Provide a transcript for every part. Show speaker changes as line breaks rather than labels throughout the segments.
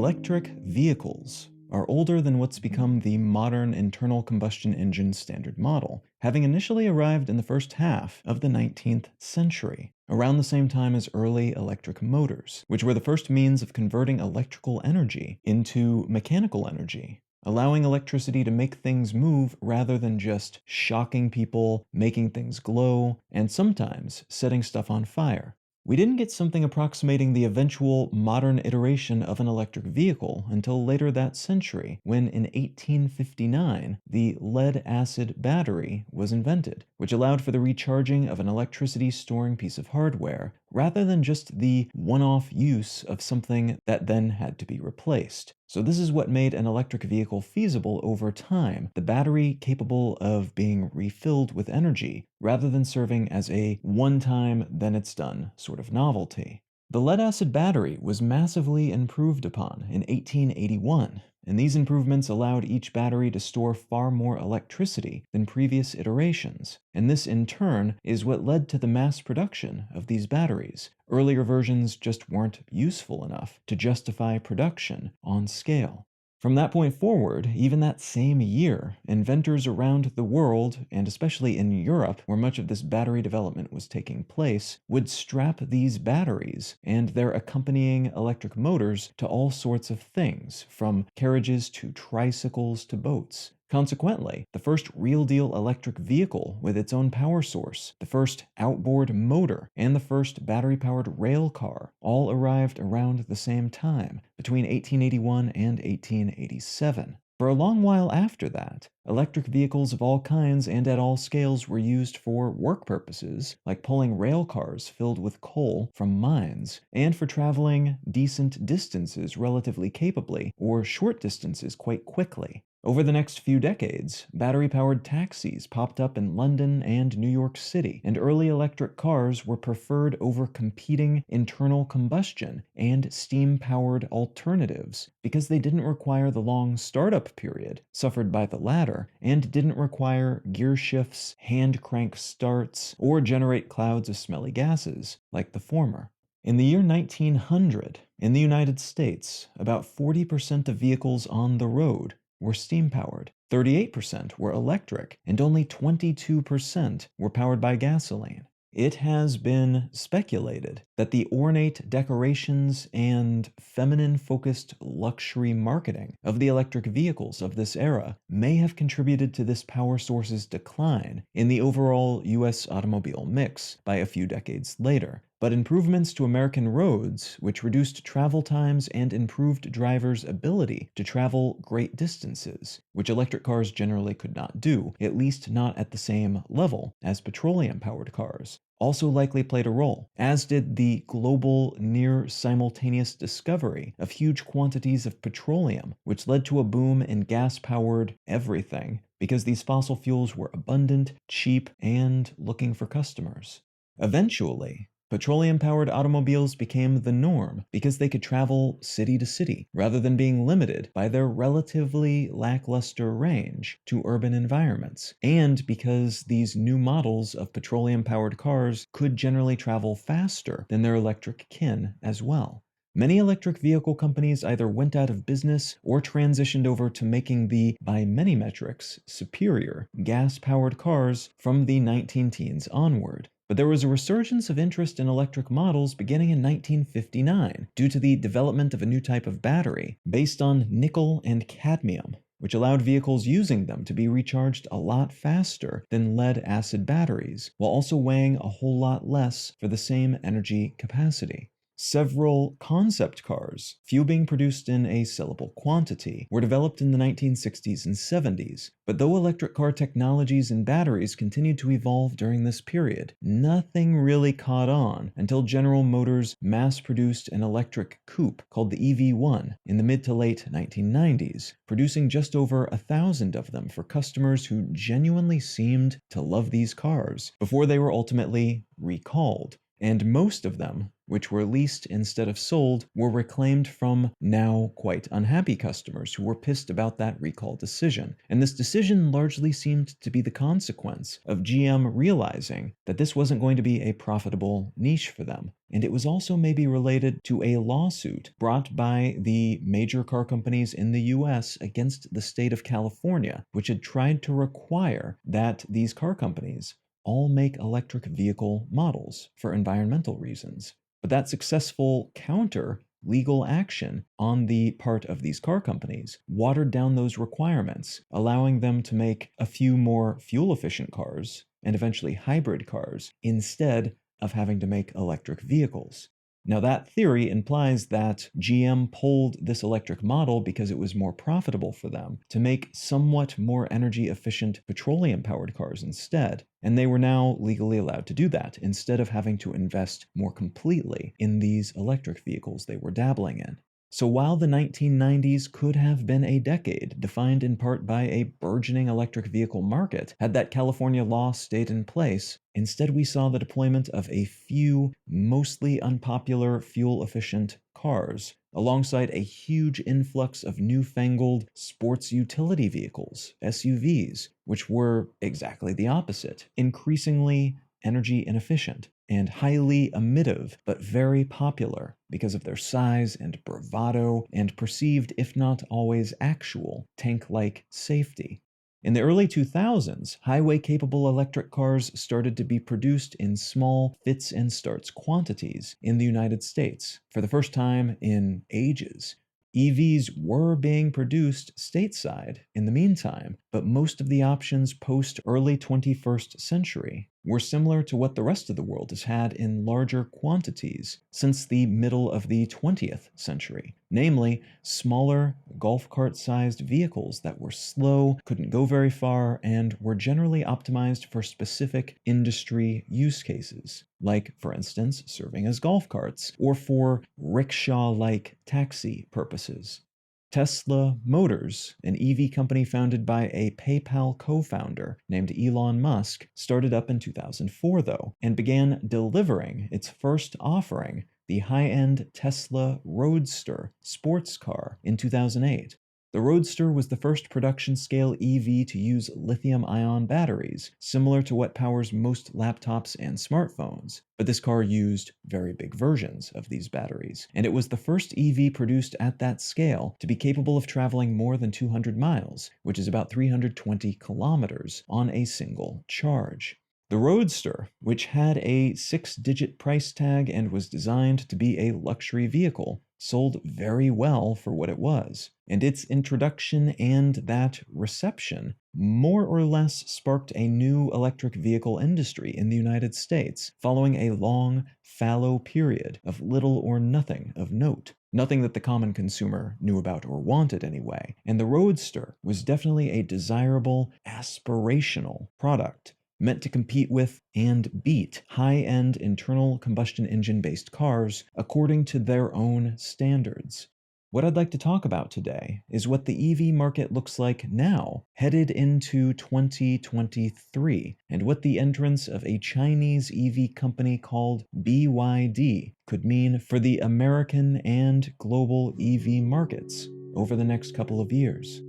Electric vehicles are older than what's become the modern internal combustion engine standard model, having initially arrived in the first half of the 19th century, around the same time as early electric motors, which were the first means of converting electrical energy into mechanical energy, allowing electricity to make things move rather than just shocking people, making things glow, and sometimes setting stuff on fire. We didn't get something approximating the eventual modern iteration of an electric vehicle until later that century, when in 1859 the lead-acid battery was invented, which allowed for the recharging of an electricity-storing piece of hardware, rather than just the one-off use of something that then had to be replaced. So this is what made an electric vehicle feasible over time, the battery capable of being refilled with energy, rather than serving as a one-time, then it's done sort of novelty. The lead-acid battery was massively improved upon in 1881, and these improvements allowed each battery to store far more electricity than previous iterations, and this in turn is what led to the mass production of these batteries. Earlier versions just weren't useful enough to justify production on scale. From that point forward, even that same year, inventors around the world, and especially in Europe, where much of this battery development was taking place, would strap these batteries and their accompanying electric motors to all sorts of things, from carriages to tricycles to boats. Consequently, the first real-deal electric vehicle with its own power source, the first outboard motor, and the first battery-powered rail car all arrived around the same time, between 1881 and 1887. For a long while after that, electric vehicles of all kinds and at all scales were used for work purposes, like pulling rail cars filled with coal from mines, and for traveling decent distances relatively capably, or short distances quite quickly. Over the next few decades, battery-powered taxis popped up in London and New York City, and early electric cars were preferred over competing internal combustion and steam-powered alternatives because they didn't require the long startup period suffered by the latter, and didn't require gear shifts, hand crank starts, or generate clouds of smelly gases like the former. In the year 1900, in the United States, about 40% of vehicles on the road were steam-powered, 38% were electric, and only 22% were powered by gasoline. It has been speculated that the ornate decorations and feminine-focused luxury marketing of the electric vehicles of this era may have contributed to this power source's decline in the overall US automobile mix by a few decades later. But improvements to American roads, which reduced travel times and improved drivers' ability to travel great distances, which electric cars generally could not do, at least not at the same level as petroleum-powered cars, also likely played a role, as did the global near-simultaneous discovery of huge quantities of petroleum, which led to a boom in gas-powered everything, because these fossil fuels were abundant, cheap, and looking for customers. Eventually, petroleum-powered automobiles became the norm because they could travel city to city rather than being limited by their relatively lackluster range to urban environments, and because these new models of petroleum-powered cars could generally travel faster than their electric kin as well. Many electric vehicle companies either went out of business or transitioned over to making the, by many metrics, superior gas-powered cars from the 19-teens onward. But there was a resurgence of interest in electric models beginning in 1959 due to the development of a new type of battery based on nickel and cadmium, which allowed vehicles using them to be recharged a lot faster than lead-acid batteries, while also weighing a whole lot less for the same energy capacity. Several concept cars, few being produced in a sellable quantity, were developed in the 1960s and 70s, but though electric car technologies and batteries continued to evolve during this period, nothing really caught on until General Motors mass-produced an electric coupe called the EV1 in the mid to late 1990s, producing just over 1,000 of them for customers who genuinely seemed to love these cars, before they were ultimately recalled. and most of them, which were leased instead of sold, were reclaimed from now quite unhappy customers who were pissed about that recall decision. And this decision largely seemed to be the consequence of GM realizing that this wasn't going to be a profitable niche for them. And it was also maybe related to a lawsuit brought by the major car companies in the US against the state of California, which had tried to require that these car companies all make electric vehicle models for environmental reasons. But that successful counter legal action on the part of these car companies watered down those requirements, allowing them to make a few more fuel-efficient cars and eventually hybrid cars instead of having to make electric vehicles. Now, that theory implies that GM pulled this electric model because it was more profitable for them to make somewhat more energy-efficient petroleum-powered cars instead, and they were now legally allowed to do that instead of having to invest more completely in these electric vehicles they were dabbling in. So while the 1990s could have been a decade defined in part by a burgeoning electric vehicle market, had that California law stayed in place, instead we saw the deployment of a few mostly unpopular fuel-efficient cars, alongside a huge influx of newfangled sports utility vehicles, SUVs, which were exactly the opposite, increasingly energy inefficient and highly emittive, but very popular because of their size and bravado and perceived, if not always actual, tank-like safety. In the early 2000s, highway-capable electric cars started to be produced in small fits and starts quantities in the United States for the first time in ages. EVs were being produced stateside in the meantime, but most of the options post-early 21st century were similar to what the rest of the world has had in larger quantities since the middle of the 20th century, namely smaller golf cart-sized vehicles that were slow, couldn't go very far, and were generally optimized for specific industry use cases, like, for instance, serving as golf carts, or for rickshaw-like taxi purposes. Tesla Motors, an EV company founded by a PayPal co-founder named Elon Musk, started up in 2004, though, and began delivering its first offering, the high-end Tesla Roadster sports car, in 2008. The Roadster was the first production-scale EV to use lithium-ion batteries, similar to what powers most laptops and smartphones, but this car used very big versions of these batteries, and it was the first EV produced at that scale to be capable of traveling more than 200 miles, which is about 320 kilometers, on a single charge. The Roadster, which had a 6-digit price tag and was designed to be a luxury vehicle, sold very well for what it was, and its introduction and that reception more or less sparked a new electric vehicle industry in the United States, following a long, fallow period of little or nothing of note. Nothing that the common consumer knew about or wanted anyway, and the Roadster was definitely a desirable, aspirational product, meant to compete with and beat high-end internal combustion engine-based cars according to their own standards. What I'd like to talk about today is what the EV market looks like now, headed into 2023, and what the entrance of a Chinese EV company called BYD could mean for the American and global EV markets over the next couple of years.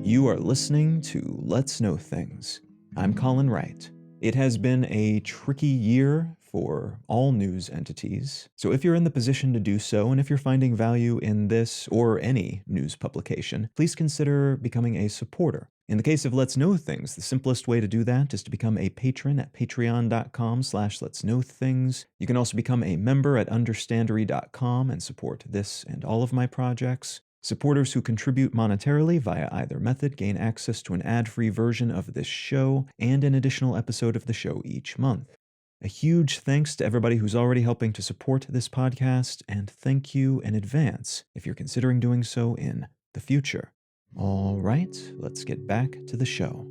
You are listening to Let's Know Things. I'm Colin Wright. It has been a tricky year for all news entities, so if you're in the position to do so, and if you're finding value in this or any news publication, please consider becoming a supporter. In the case of Let's Know Things, the simplest way to do that is to become a patron at patreon.com/letsknowthings. You can also become a member at understandary.com and support this and all of my projects. Supporters who contribute monetarily via either method gain access to an ad-free version of this show and an additional episode of the show each month. A huge thanks to everybody who's already helping to support this podcast, and thank you in advance if you're considering doing so in the future. All right, let's get back to the show.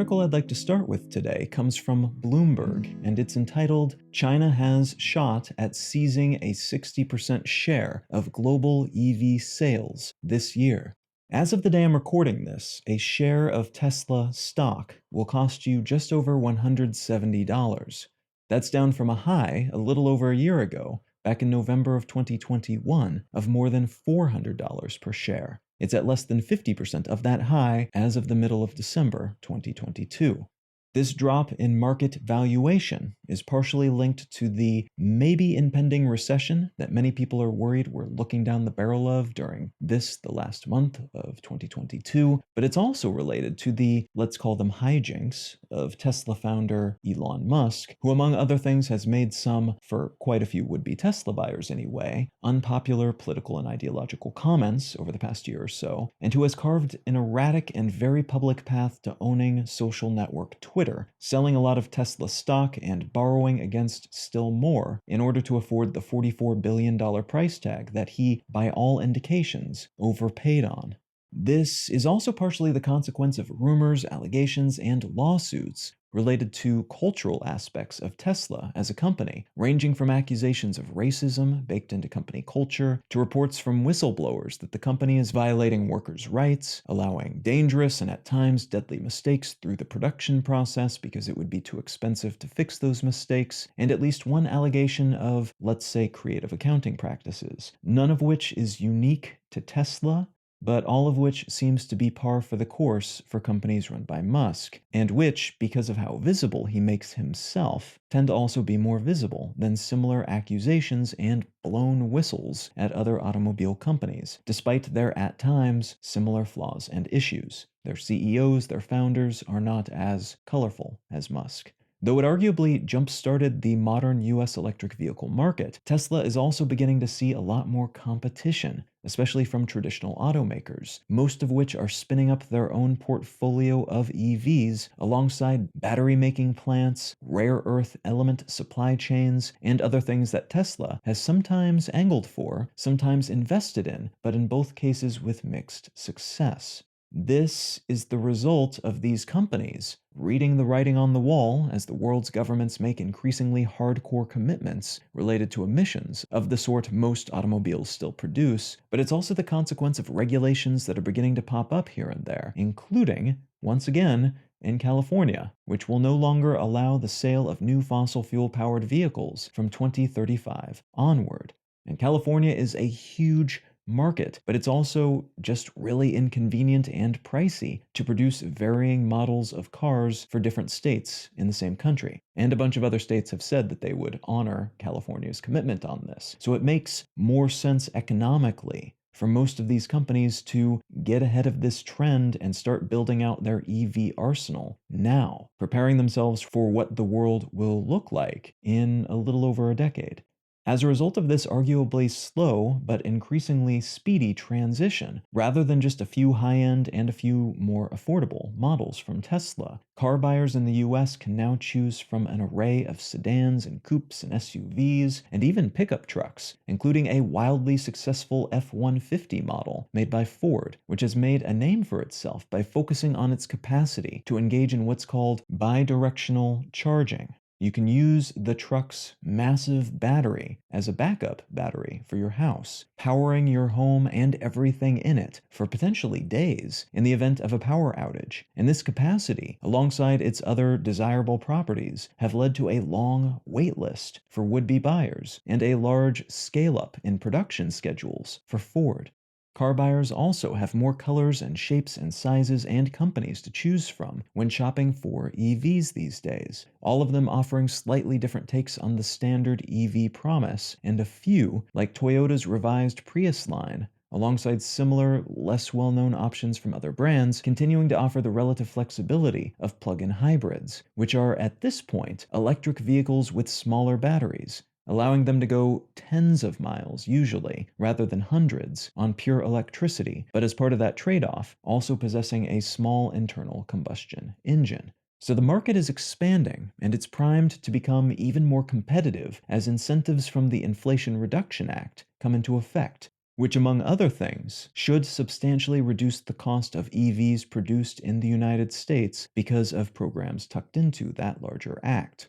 article I'd like to start with today comes from Bloomberg, and it's entitled, "China Has Shot at Seizing a 60% Share of Global EV Sales This Year." As of the day I'm recording this, a share of Tesla stock will cost you just over $170. That's down from a high a little over a year ago, back in November of 2021, of more than $400 per share. It's at less than 50% of that high as of the middle of December 2022. This drop in market valuation is partially linked to the maybe impending recession that many people are worried we're looking down the barrel of during the last month of 2022, but it's also related to the, let's call them hijinks, of Tesla founder Elon Musk, who among other things has made some, for quite a few would-be Tesla buyers anyway, unpopular political and ideological comments over the past year or so, and who has carved an erratic and very public path to owning social network Twitter, selling a lot of Tesla stock and borrowing against still more in order to afford the $44 billion price tag that he, by all indications, overpaid on. This is also partially the consequence of rumors, allegations, and lawsuits related to cultural aspects of Tesla as a company, ranging from accusations of racism baked into company culture to reports from whistleblowers that the company is violating workers' rights, allowing dangerous and at times deadly mistakes through the production process because it would be too expensive to fix those mistakes, and at least one allegation of, let's say, creative accounting practices, none of which is unique to Tesla, but all of which seems to be par for the course for companies run by Musk, and which, because of how visible he makes himself, tend to also be more visible than similar accusations and blown whistles at other automobile companies, despite their, at times, similar flaws and issues. Their CEOs, their founders, are not as colorful as Musk. Though it arguably jump-started the modern US electric vehicle market, Tesla is also beginning to see a lot more competition, especially from traditional automakers, most of which are spinning up their own portfolio of EVs alongside battery-making plants, rare earth element supply chains, and other things that Tesla has sometimes angled for, sometimes invested in, but in both cases with mixed success. This is the result of these companies reading the writing on the wall as the world's governments make increasingly hardcore commitments related to emissions of the sort most automobiles still produce, but it's also the consequence of regulations that are beginning to pop up here and there, including, once again, in California, which will no longer allow the sale of new fossil fuel-powered vehicles from 2035 onward. And California is a huge market, but it's also just really inconvenient and pricey to produce varying models of cars for different states in the same country. And a bunch of other states have said that they would honor California's commitment on this. So it makes more sense economically for most of these companies to get ahead of this trend and start building out their EV arsenal now, preparing themselves for what the world will look like in a little over a decade. As a result of this arguably slow but increasingly speedy transition, rather than just a few high-end and a few more affordable models from Tesla, car buyers in the US can now choose from an array of sedans and coupes and SUVs, and even pickup trucks, including a wildly successful F-150 model made by Ford, which has made a name for itself by focusing on its capacity to engage in what's called bidirectional charging. You can use the truck's massive battery as a backup battery for your house, powering your home and everything in it for potentially days in the event of a power outage. And this capacity, alongside its other desirable properties, have led to a long wait list for would-be buyers and a large scale-up in production schedules for Ford. Car buyers also have more colors and shapes and sizes and companies to choose from when shopping for EVs these days, all of them offering slightly different takes on the standard EV promise, and a few, like Toyota's revised Prius line, alongside similar, less well-known options from other brands, continuing to offer the relative flexibility of plug-in hybrids, which are, at this point, electric vehicles with smaller batteries, allowing them to go tens of miles, usually, rather than hundreds, on pure electricity, but as part of that trade-off, also possessing a small internal combustion engine. So the market is expanding, and it's primed to become even more competitive as incentives from the Inflation Reduction Act come into effect. which, among other things, should substantially reduce the cost of EVs produced in the United States because of programs tucked into that larger act.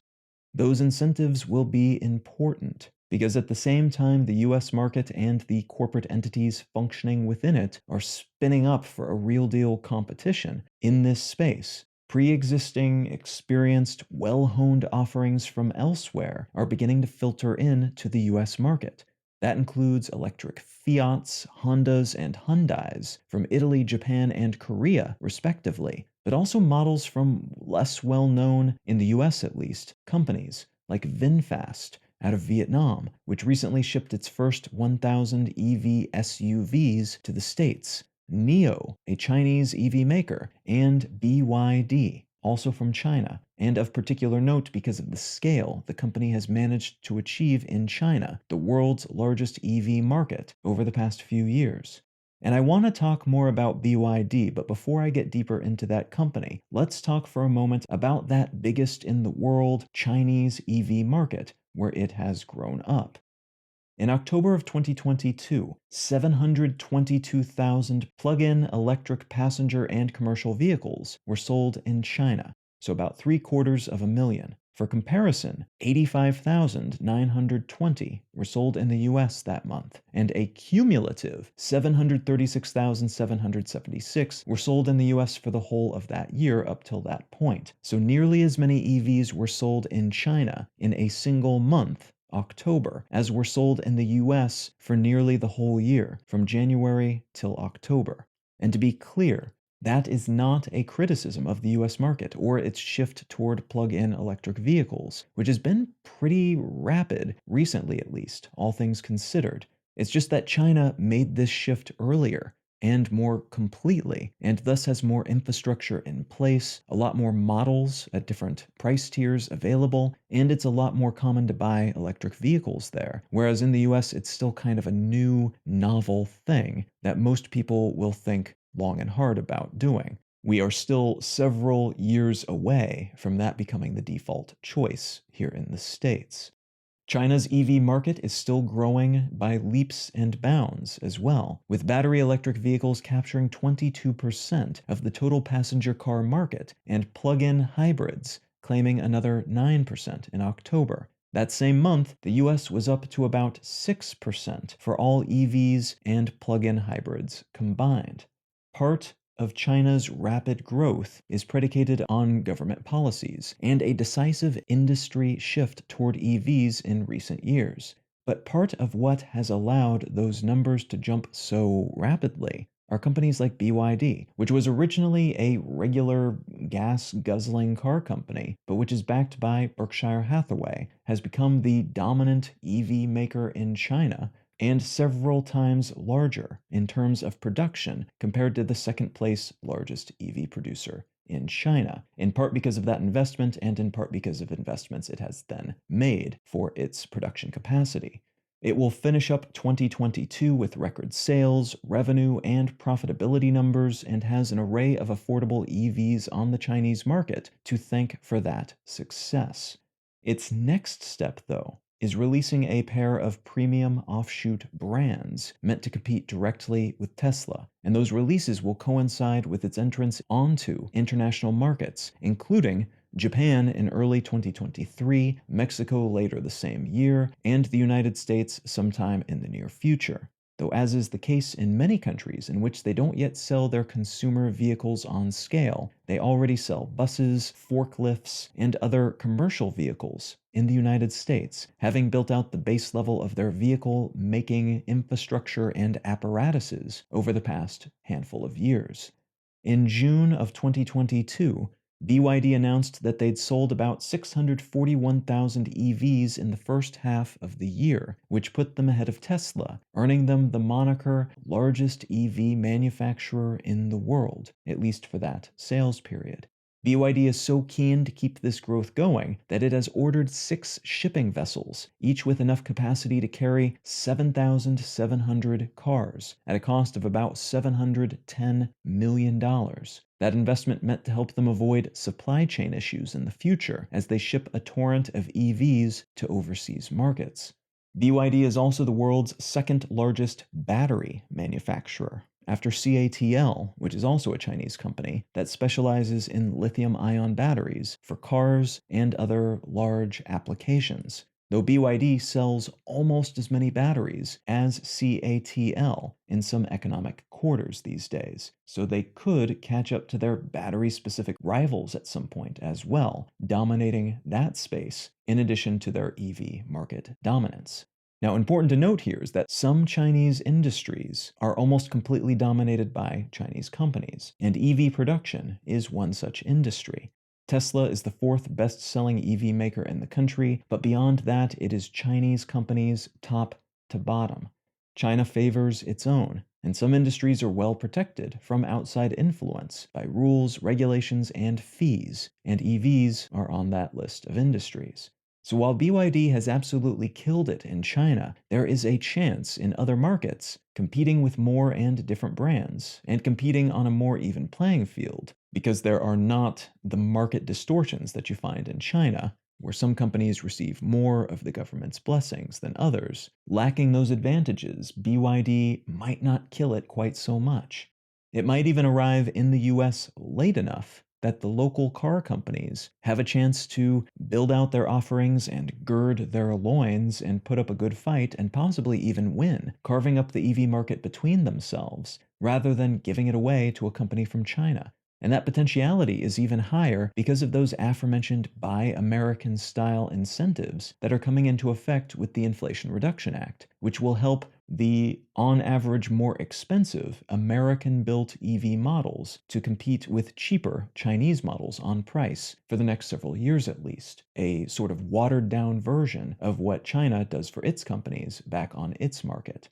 Those incentives will be important because at the same time the US market and the corporate entities functioning within it are spinning up for a real deal competition in this space. Pre-existing, experienced, well-honed offerings from elsewhere are beginning to filter in to the US market. That includes electric Fiats, Hondas, and Hyundais from Italy, Japan, and Korea, respectively, but also models from less well-known, in the US at least, companies like VinFast out of Vietnam, which recently shipped its first 1,000 EV SUVs to the States, NIO, a Chinese EV maker, and BYD, also from China, and of particular note because of the scale the company has managed to achieve in China, the world's largest EV market, over the past few years. And I want to talk more about BYD, but before I get deeper into that company, let's talk for a moment about that biggest in the world Chinese EV market, where it has grown up. In October of 2022, 722,000 plug-in electric passenger and commercial vehicles were sold in China, so about 750,000. For comparison, 85,920 were sold in the US that month, and a cumulative 736,776 were sold in the US for the whole of that year up till that point. So nearly as many EVs were sold in China in a single month, October, as were sold in the US for nearly the whole year, from January till October. And to be clear, that is not a criticism of the US market or its shift toward plug-in electric vehicles, which has been pretty rapid, recently at least, all things considered. It's just that China made this shift earlier and more completely, and thus has more infrastructure in place, a lot more models at different price tiers available, and it's a lot more common to buy electric vehicles there. Whereas in the US, it's still kind of a new, novel thing that most people will think long and hard about doing. We are still several years away from that becoming the default choice here in the States. China's EV market is still growing by leaps and bounds as well, with battery electric vehicles capturing 22% of the total passenger car market and plug-in hybrids claiming another 9% in October. That same month, the US was up to about 6% for all EVs and plug-in hybrids combined. Part of China's rapid growth is predicated on government policies and a decisive industry shift toward EVs in recent years. But part of what has allowed those numbers to jump so rapidly are companies like BYD, which was originally a regular gas-guzzling car company, but which is backed by Berkshire Hathaway, has become the dominant EV maker in China, and several times larger in terms of production compared to the second place largest EV producer in China, in part because of that investment and in part because of investments it has then made for its production capacity. It will finish up 2022 with record sales, revenue, and profitability numbers, and has an array of affordable EVs on the Chinese market to thank for that success. Its next step, though, is releasing a pair of premium offshoot brands meant to compete directly with Tesla, and those releases will coincide with its entrance onto international markets, including Japan in early 2023, Mexico later the same year, and the United States sometime in the near future. Though, as is the case in many countries in which they don't yet sell their consumer vehicles on scale, they already sell buses, forklifts, and other commercial vehicles in the United States, having built out the base level of their vehicle making infrastructure and apparatuses over the past handful of years. In June of 2022, BYD announced that they'd sold about 641,000 EVs in the first half of the year, which put them ahead of Tesla, earning them the moniker largest EV manufacturer in the world, at least for that sales period. BYD is so keen to keep this growth going that it has ordered 6 shipping vessels, each with enough capacity to carry 7,700 cars at a cost of about $710 million. That investment meant to help them avoid supply chain issues in the future as they ship a torrent of EVs to overseas markets. BYD is also the world's second largest battery manufacturer, after CATL, which is also a Chinese company that specializes in lithium-ion batteries for cars and other large applications. Though BYD sells almost as many batteries as CATL in some economic quarters these days, so they could catch up to their battery-specific rivals at some point as well, dominating that space in addition to their EV market dominance. Now, important to note here is that some Chinese industries are almost completely dominated by Chinese companies, and EV production is one such industry. Tesla is the fourth best-selling EV maker in the country, but beyond that, it is Chinese companies top to bottom. China favors its own, and some industries are well protected from outside influence by rules, regulations, and fees, and EVs are on that list of industries. So while BYD has absolutely killed it in China, there is a chance in other markets, competing with more and different brands, and competing on a more even playing field, because there are not the market distortions that you find in China, where some companies receive more of the government's blessings than others. Lacking those advantages, BYD might not kill it quite so much. It might even arrive in the US late enough that the local car companies have a chance to build out their offerings and gird their loins and put up a good fight and possibly even win, carving up the EV market between themselves, rather than giving it away to a company from China. And that potentiality is even higher because of those aforementioned Buy American style incentives that are coming into effect with the Inflation Reduction Act, which will help the, on average, more expensive American-built EV models to compete with cheaper Chinese models on price for the next several years at least, a sort of watered-down version of what China does for its companies back on its market.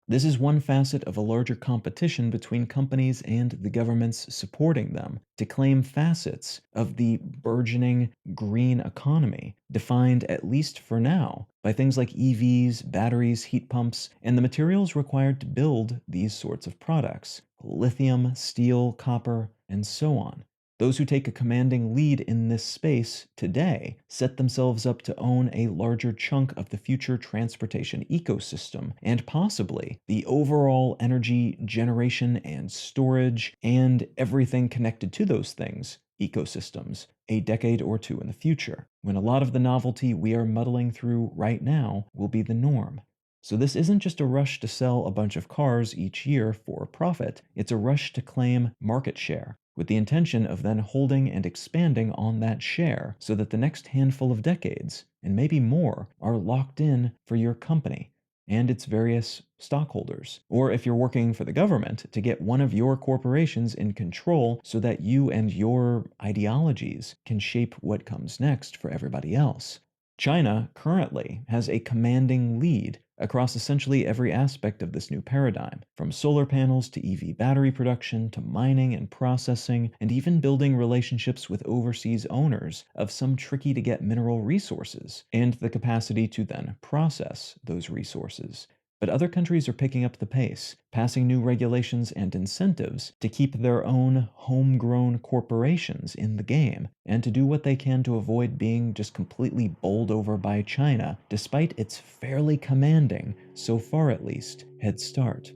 This is one facet of a larger competition between companies and the governments supporting them to claim facets of the burgeoning green economy, defined at least for now by things like EVs, batteries, heat pumps, and the materials required to build these sorts of products: lithium, steel, copper, and so on. Those who take a commanding lead in this space today set themselves up to own a larger chunk of the future transportation ecosystem, and possibly the overall energy generation and storage and everything connected to those things ecosystems a decade or two in the future, when a lot of the novelty we are muddling through right now will be the norm. So this isn't just a rush to sell a bunch of cars each year for profit, it's a rush to claim market share, with the intention of then holding and expanding on that share so that the next handful of decades, and maybe more, are locked in for your company and its various stockholders. Or if you're working for the government, to get one of your corporations in control so that you and your ideologies can shape what comes next for everybody else. China currently has a commanding lead across essentially every aspect of this new paradigm, from solar panels to EV battery production to mining and processing, and even building relationships with overseas owners of some tricky-to-get mineral resources, and the capacity to then process those resources. But other countries are picking up the pace, passing new regulations and incentives to keep their own homegrown corporations in the game, and to do what they can to avoid being just completely bowled over by China, despite its fairly commanding, so far at least, head start.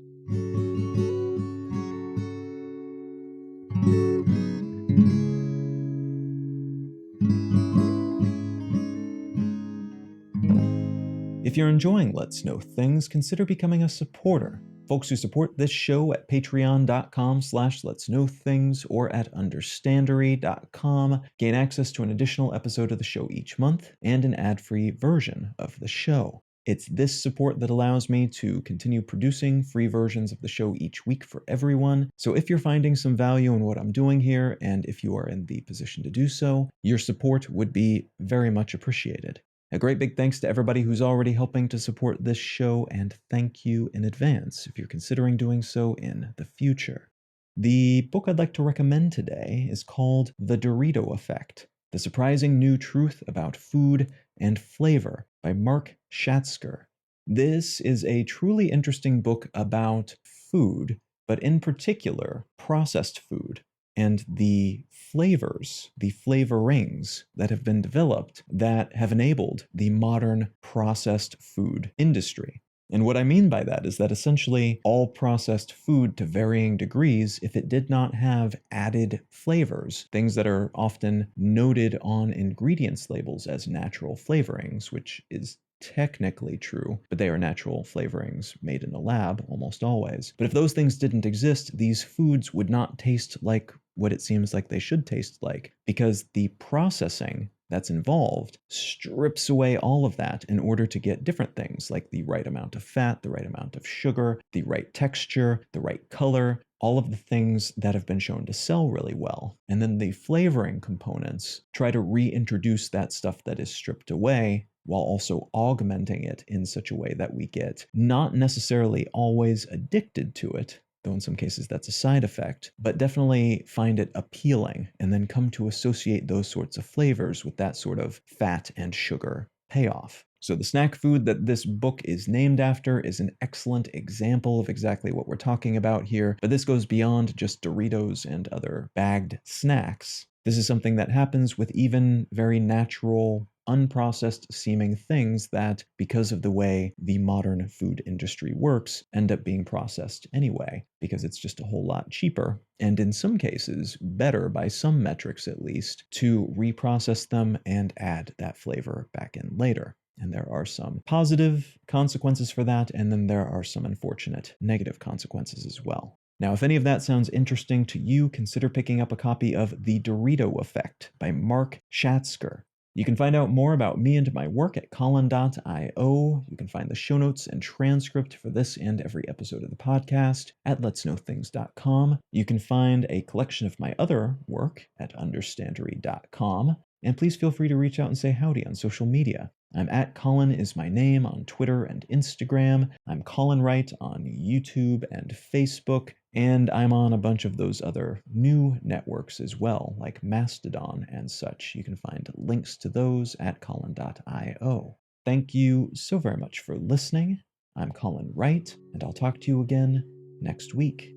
If you're enjoying Let's Know Things, consider becoming a supporter. Folks who support this show at patreon.com/letsknowthings or at understandery.com gain access to an additional episode of the show each month and an ad-free version of the show. It's this support that allows me to continue producing free versions of the show each week for everyone. So if you're finding some value in what I'm doing here, and if you are in the position to do so, your support would be very much appreciated. A great big thanks to everybody who's already helping to support this show, and thank you in advance if you're considering doing so in the future. The book I'd like to recommend today is called The Dorito Effect: The Surprising New Truth About Food and Flavor by Mark Schatzker. This is a truly interesting book about food, but in particular, processed food, and the flavors, the flavorings that have been developed that have enabled the modern processed food industry. And what I mean by that is that essentially all processed food to varying degrees, if it did not have added flavors, things that are often noted on ingredients labels as natural flavorings, which is technically true, but they are natural flavorings made in a lab almost always. But if those things didn't exist, these foods would not taste like what it seems like they should taste like, because the processing that's involved strips away all of that in order to get different things like the right amount of fat, the right amount of sugar, the right texture, the right color, all of the things that have been shown to sell really well. And then the flavoring components try to reintroduce that stuff that is stripped away while also augmenting it in such a way that we get not necessarily always addicted to it, though in some cases that's a side effect, but definitely find it appealing and then come to associate those sorts of flavors with that sort of fat and sugar payoff. So the snack food that this book is named after is an excellent example of exactly what we're talking about here, but this goes beyond just Doritos and other bagged snacks. This is something that happens with even very natural, unprocessed seeming things that, because of the way the modern food industry works, end up being processed anyway, because it's just a whole lot cheaper, and in some cases, better by some metrics at least, to reprocess them and add that flavor back in later. And there are some positive consequences for that, and then there are some unfortunate negative consequences as well. Now, if any of that sounds interesting to you, consider picking up a copy of The Dorito Effect by Mark Schatzker. You can find out more about me and my work at Colin.io. You can find the show notes and transcript for this and every episode of the podcast at letsknowthings.com. You can find a collection of my other work at understandery.com. And please feel free to reach out and say howdy on social media. I'm at Colin is my name on Twitter and Instagram. I'm Colin Wright on YouTube and Facebook. And I'm on a bunch of those other new networks as well, like Mastodon and such. You can find links to those at colin.io. Thank you so very much for listening. I'm Colin Wright, and I'll talk to you again next week.